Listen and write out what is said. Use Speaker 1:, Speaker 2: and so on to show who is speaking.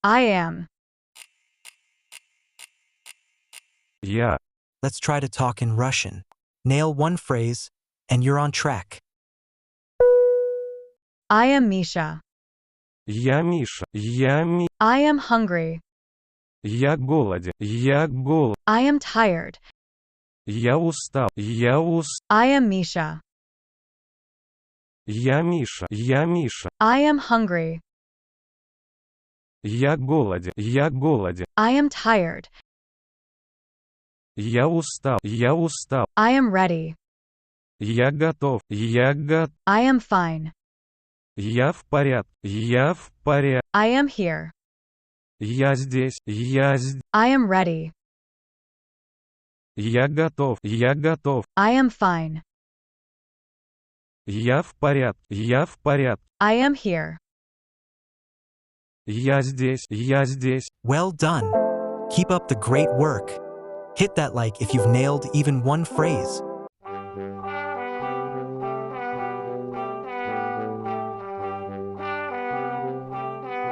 Speaker 1: I am.
Speaker 2: Я.
Speaker 3: Let's try to talk in Russian. Nail one phrase, and you're on track.
Speaker 1: I am Misha.
Speaker 2: Я Миша.
Speaker 1: I am hungry.
Speaker 2: Я голоден.
Speaker 1: I am tired.
Speaker 2: Я устал.
Speaker 1: I am Misha.
Speaker 2: Я Миша.
Speaker 1: I am hungry.
Speaker 2: Я голоден.
Speaker 1: I am tired.
Speaker 2: Я устал.
Speaker 1: I am ready.
Speaker 2: Я готов.
Speaker 1: I am fine.
Speaker 2: Я в порядке.
Speaker 1: I am here.
Speaker 2: Я здесь.
Speaker 1: I am ready.
Speaker 2: Я готов.
Speaker 1: I am fine.
Speaker 2: Я в порядке.
Speaker 1: I am here.
Speaker 2: Я здесь.
Speaker 3: Well done. Keep up the great work. Hit that like if you've nailed even one phrase.